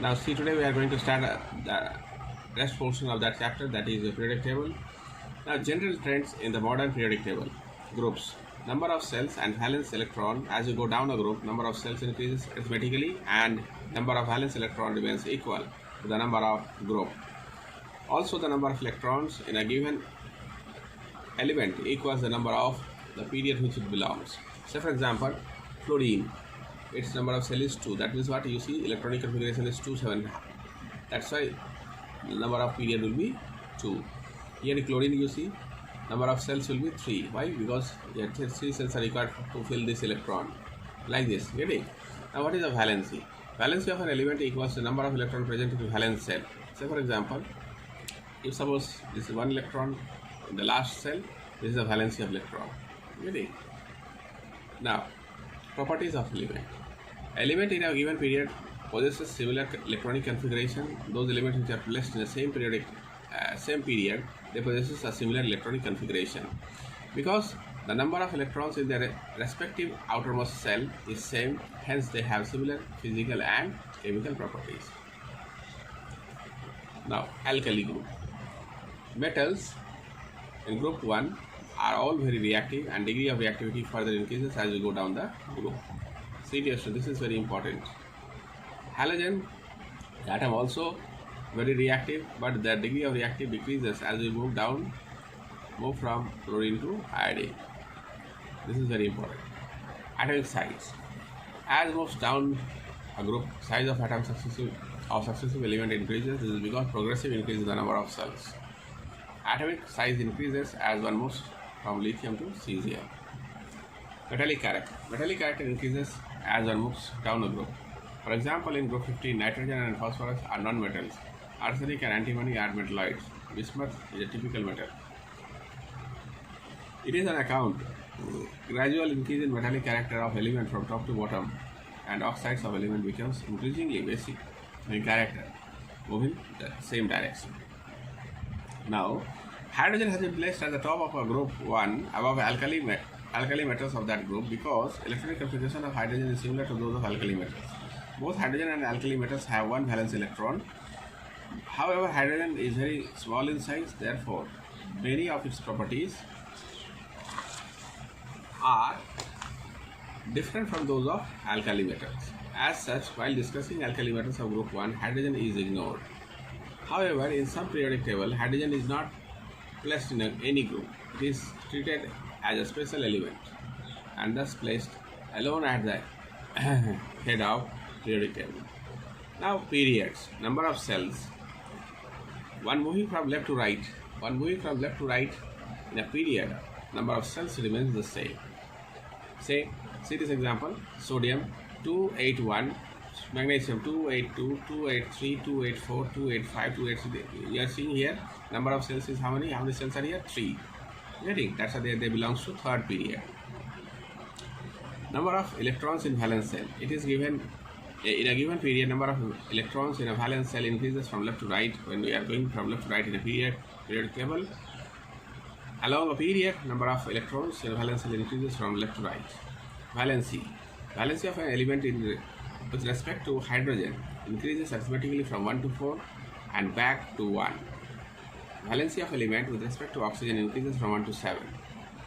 Now see, today we are going to start the rest portion of that chapter, that is the periodic table. Now general trends in the modern periodic table. Groups. Number of cells and valence electron. As you go down a group, number of cells increases arithmetically and number of valence electron remains equal to the number of group. Also the number of electrons in a given element equals the number of the period which it belongs. Say for example, fluorine, its number of cell is 2. That means what you see, electronic configuration is 2 7. That's why the number of period will be 2. Here in chlorine you see number of cells will be 3. Why? Because here 3 cells are required to fill this electron. Like this. Getting? Now what is the valency? Valency of an element equals the number of electrons present in the valence cell. Say for example, if suppose this is 1 electron in the last cell, this is the valency of electron. Getting? Now, properties of element. Element in a given period possesses similar electronic configuration. Those elements which are placed in the same period, they possess a similar electronic configuration. Because the number of electrons in their respective outermost cell is same, hence they have similar physical and chemical properties. Now, alkali group. Metals in group 1 are all very reactive and degree of reactivity further increases as we go down the group. Seriously, this is very important. Halogen atom also very reactive, but the degree of reactive decreases as we move from chlorine to iodine. This is very important. Atomic size. As moves down a group, size of atom successive element increases. This is because progressive increase in the number of cells. Atomic size increases as one moves from lithium to cesium. Metallic character. Metallic character increases as one moves down a group. For example, in group 15, nitrogen and phosphorus are non-metals. Arsenic and antimony are metalloids. Bismuth is a typical metal. It is an account gradual increase in metallic character of element from top to bottom, and oxides of element becomes increasingly basic in character, moving the same direction. Now, hydrogen has been placed at the top of a group 1 above alkali metals of that group because electronic configuration of hydrogen is similar to those of alkali metals. Both hydrogen and alkali metals have one valence electron. However, hydrogen is very small in size, therefore, many of its properties are different from those of alkali metals. As such, while discussing alkali metals of group 1, hydrogen is ignored. However, in some periodic table, hydrogen is not placed in any group. It is treated as a special element and thus placed alone at the head of periodic table. Now, periods. Number of cells. One moving from left to right in a period, number of cells remains the same. See this example: sodium 281, magnesium 282, 283, 284, 285, 286. You are seeing here number of cells is how many? How many cells are here? 3. Getting? That's why they belongs to third period. Number of electrons in valence cell. It is given in a given period. Number of electrons in a valence cell increases from left to right when we are going from left to right in a periodic table. Along a period, number of electrons in a valence cell increases from left to right. Valency. Valency of an element with respect to hydrogen increases arithmetically from 1 to 4 and back to 1. Valency of element with respect to oxygen increases from 1 to 7.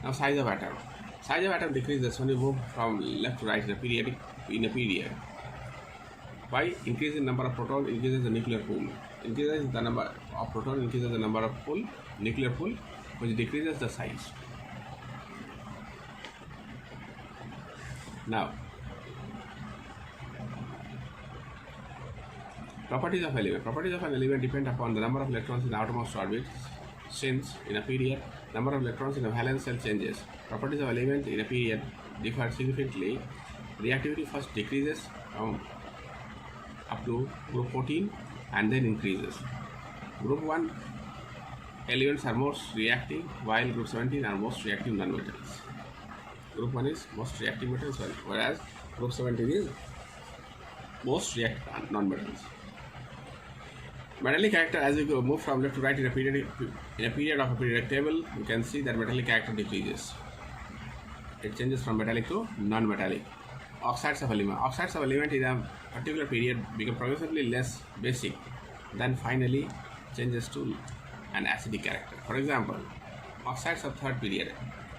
Now, size of atom. Size of atom decreases when you move from left to right in a period. Why? Increase in number of proton increases the nuclear pool. Increases the number of proton increases the number of nuclear pool, which decreases the size. Now, properties of element. Properties of an element depend upon the number of electrons in the outermost orbit. Since in a period, number of electrons in a valence cell changes. Properties of element in a period differ significantly. Reactivity first decreases up to group 14 and then increases. Group 1 elements are most reactive, while group 17 are most reactive nonmetals. Group 1 is most reactive metals, whereas group 17 is most reactive nonmetals. Metallic character, as we move from left to right in a period of a periodic table, you can see that metallic character decreases. It changes from metallic to non-metallic. Oxides of element. Oxides of element in a particular period become progressively less basic, then finally changes to an acidic character. For example, oxides of third period: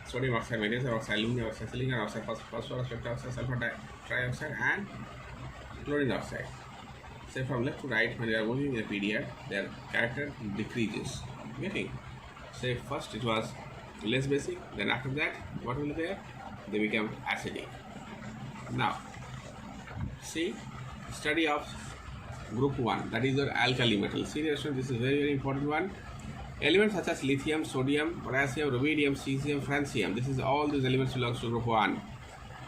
sodium oxide, magnesium oxide, aluminum oxide, silicon oxide, phosphorus, oxide, sulfur trioxide, and chlorine oxide. Say from left to right, when they are moving in a period, their character decreases. Getting? Say first it was less basic, then after that, what will be there? They become acidic. Now, see, study of group 1, that is your alkali metal. See, this is very important one. Elements such as lithium, sodium, potassium, rubidium, cesium, francium, this is all these elements belongs to group 1,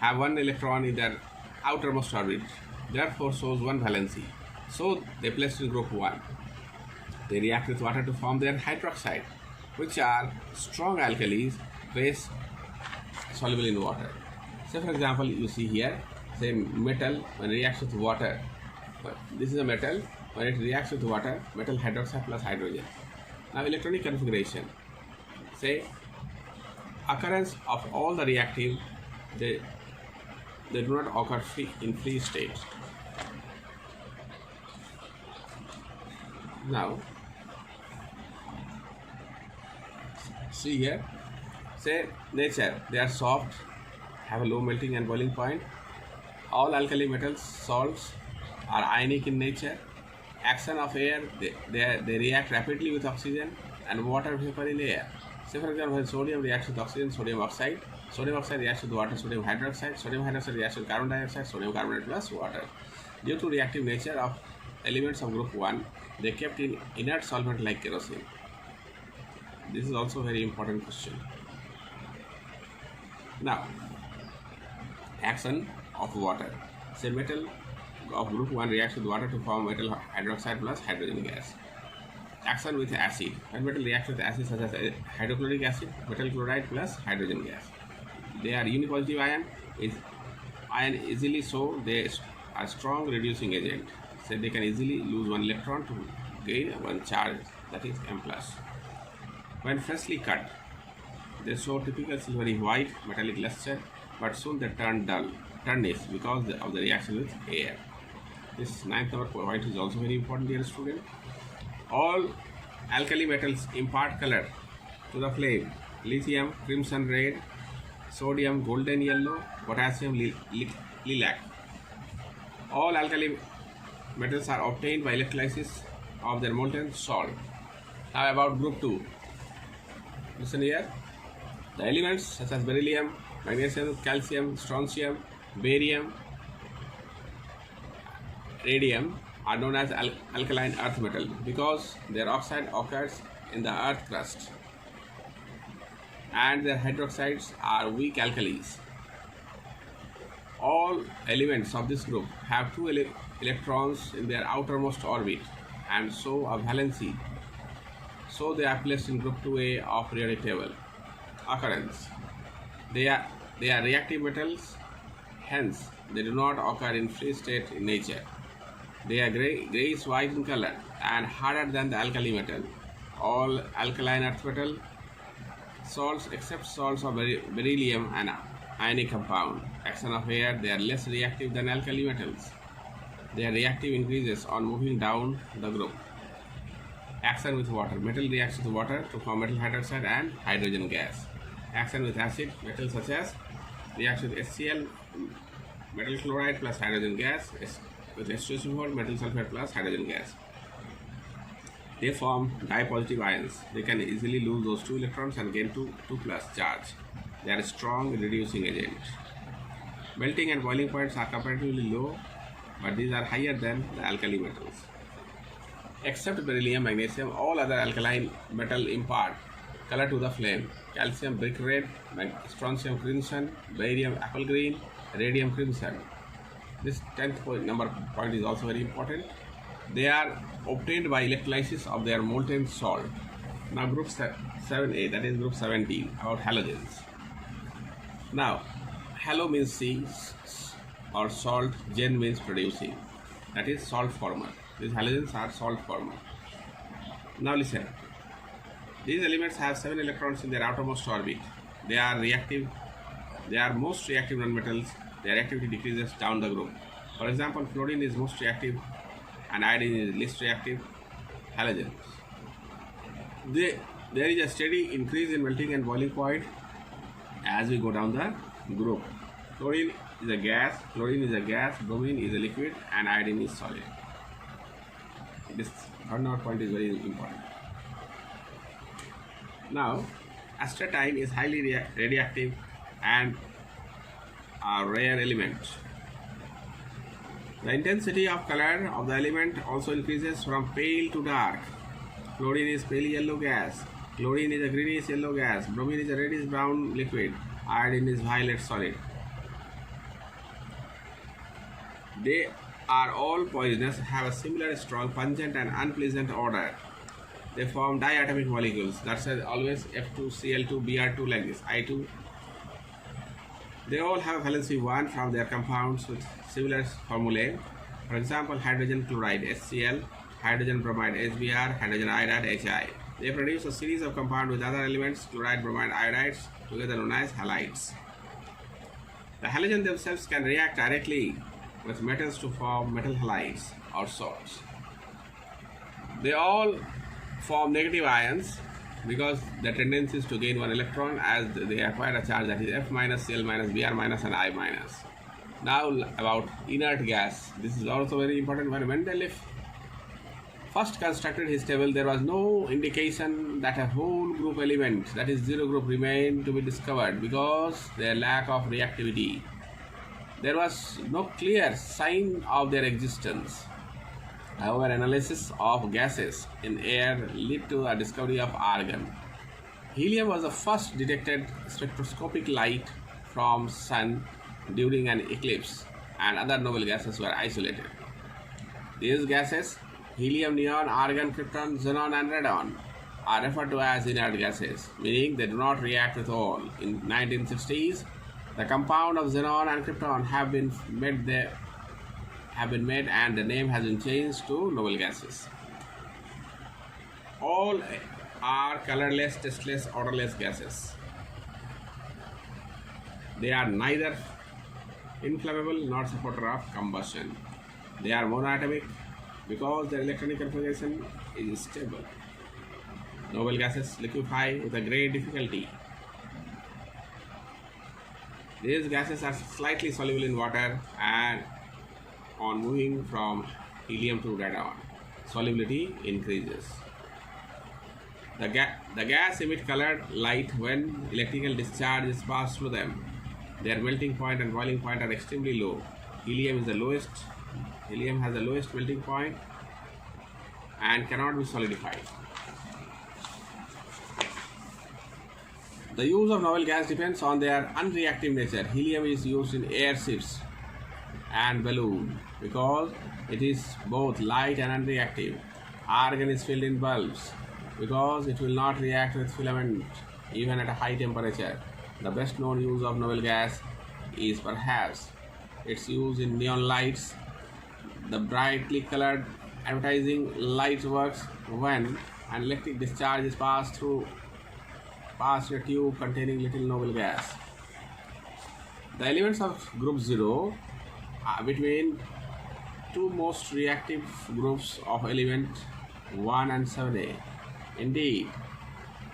have one electron in their outermost orbit, therefore shows one valency. So they placed in group 1. They react with water to form their hydroxide, which are strong alkalis, trace soluble in water. So for example, you see here, say metal when it reacts with water. This is a metal, when it reacts with water, metal hydroxide plus hydrogen. Now electronic configuration. Say occurrence of all the reactive, they do not occur in free state. Now see here, say nature, they are soft, have a low melting and boiling point. All alkali metals, salts are ionic in nature. Action of air, they react rapidly with oxygen and water vapor in the air. Say for example, when sodium reacts with oxygen, sodium oxide reacts with water, sodium hydroxide reacts with carbon dioxide, sodium carbonate plus water. Due to reactive nature of elements of group 1, they kept in inert solvent like kerosene. This is also a very important question. Now, action of water. Say metal of group 1 reacts with water to form metal hydroxide plus hydrogen gas. Action with acid. When metal reacts with acid such as hydrochloric acid, metal chloride plus hydrogen gas. They are unipositive ion easily, so they are strong reducing agent. So they can easily lose one electron to gain one charge, that is M+. When freshly cut, they show typical silvery white metallic luster, but soon they turn dull, tarnish because of the reaction with air. This 9th number point is also very important, dear student. All alkali metals impart color to the flame. Lithium, crimson red; sodium, golden yellow; potassium, lilac. All alkali metals are obtained by electrolysis of their molten salt. Now about group 2. Listen here. The elements such as beryllium, magnesium, calcium, strontium, barium, radium are known as alkaline earth metal because their oxide occurs in the earth crust and their hydroxides are weak alkalis. All elements of this group have 2 electrons in their outermost orbit and so a valency. So they are placed in group 2A of periodic table. Occurrence. They are reactive metals, hence they do not occur in free state in nature. They are grayish white in color and harder than the alkali metal. All alkaline earth metal salts except salts of beryllium and ionic compound. Action of air, they are less reactive than alkali metals. Their reactive increases on moving down the group. Action with water. Metal reacts with water to form metal hydroxide and hydrogen gas. Action with acid. Metal such as reacts with HCl, metal chloride plus hydrogen gas. With H2SO4, metal sulfate plus hydrogen gas. They form dipositive ions. They can easily lose those 2 electrons and gain 2 plus charge. They are a strong reducing agent. Melting and boiling points are comparatively low, but these are higher than the alkali metals. Except beryllium, magnesium, all other alkaline metal impart color to the flame. Calcium brick red, strontium crimson, barium apple green, radium crimson. This 10th point is also very important. They are obtained by electrolysis of their molten salt. Now group 7A, that is group 17, about halogens. Now, halo means sea or salt, gen means producing, that is salt former. These halogens are salt former. Now listen, these elements have 7 electrons in their outermost orbit. They are reactive. They are most reactive nonmetals their activity decreases down the group. For example, fluorine is most reactive and iodine is least reactive halogens. There is a steady increase in melting and boiling point as we go down the group. Fluorine is a gas, bromine is a liquid, and iodine is solid. This third point is very important. Now, astatine is highly radioactive and a rare element. The intensity of color of the element also increases from pale to dark. Fluorine is pale yellow gas, chlorine is a greenish yellow gas, bromine is a reddish brown liquid, iodine is violet solid. They are all poisonous, have a similar strong, pungent and unpleasant odor. They form diatomic molecules. That's always F2Cl2 Br2 like this, I2. They all have valency 1 from their compounds with similar formulae. For example, hydrogen chloride HCl, hydrogen bromide HBr, hydrogen iodide HI. They produce a series of compounds with other elements, chloride, bromide, iodides, together known as halides. The halogens themselves can react directly with metals to form metal halides or salts. They all form negative ions because the tendency is to gain one electron as they acquire a charge that is F minus, Cl minus, Br minus and I minus. Now about inert gas. This is also very important. When Mendeleev first constructed his table, there was no indication that a whole group element, that is zero group, remained to be discovered because their lack of reactivity. There was no clear sign of their existence. However, analysis of gases in air led to a discovery of argon. Helium was the first detected spectroscopic light from sun during an eclipse, and other noble gases were isolated. These gases, helium, neon, argon, krypton, xenon and radon, are referred to as inert gases, meaning they do not react with all. In 1960s, the compound of xenon and krypton have been made and the name has been changed to noble gases. All are colorless, tasteless, odorless gases. They are neither inflammable nor supporter of combustion. They are monoatomic because their electronic configuration is stable. Noble gases liquefy with a great difficulty. These gases are slightly soluble in water and on moving from helium to radon, solubility increases. The gas emit colored light when electrical discharge is passed through them. Their melting point and boiling point are extremely low. Helium has the lowest melting point and cannot be solidified. The use of noble gas depends on their unreactive nature. Helium is used in airships and balloon because it is both light and unreactive. Argon is filled in bulbs because it will not react with filament even at a high temperature. The best known use of noble gas is perhaps its use in neon lights. The brightly colored advertising light works when an electric discharge is passed through a tube containing little noble gas. The elements of group 0 are between two most reactive groups of element 1 and 7a. Indeed,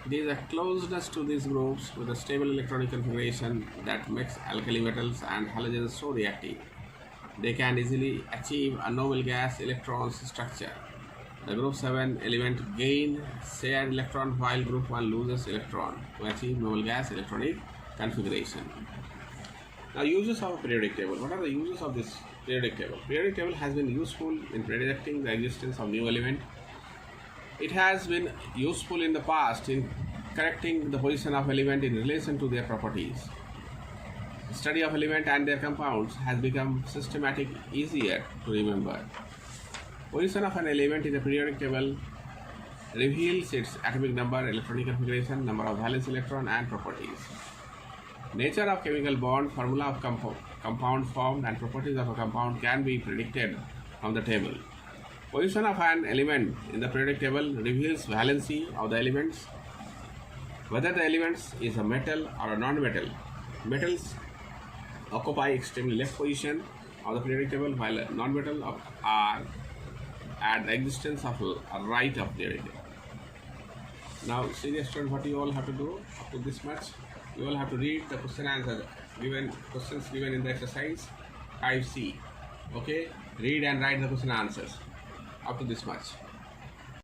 it is a closeness to these groups with a stable electronic configuration that makes alkali metals and halogens so reactive. They can easily achieve a noble gas electron structure. The group 7 element gain shared electron while group 1 loses electron to achieve noble gas electronic configuration. Now, uses of a periodic table. What are the uses of this periodic table? Periodic table has been useful in predicting the existence of new element. It has been useful in the past in correcting the position of element in relation to their properties. The study of element and their compounds has become systematic, easier to remember. Position of an element in the periodic table reveals its atomic number, electronic configuration, number of valence electron and properties. Nature of chemical bond, formula of compound formed and properties of a compound can be predicted from the table. Position of an element in the periodic table reveals valency of the elements, whether the elements is a metal or a non-metal. Metals occupy extremely left position of the periodic table, while non-metal are at the existence of right of periodic table. Now, serious student, what you all have to do up to this much? You all have to read the question answer questions given in the exercise 5C. Okay, read and write the question answers up to this much.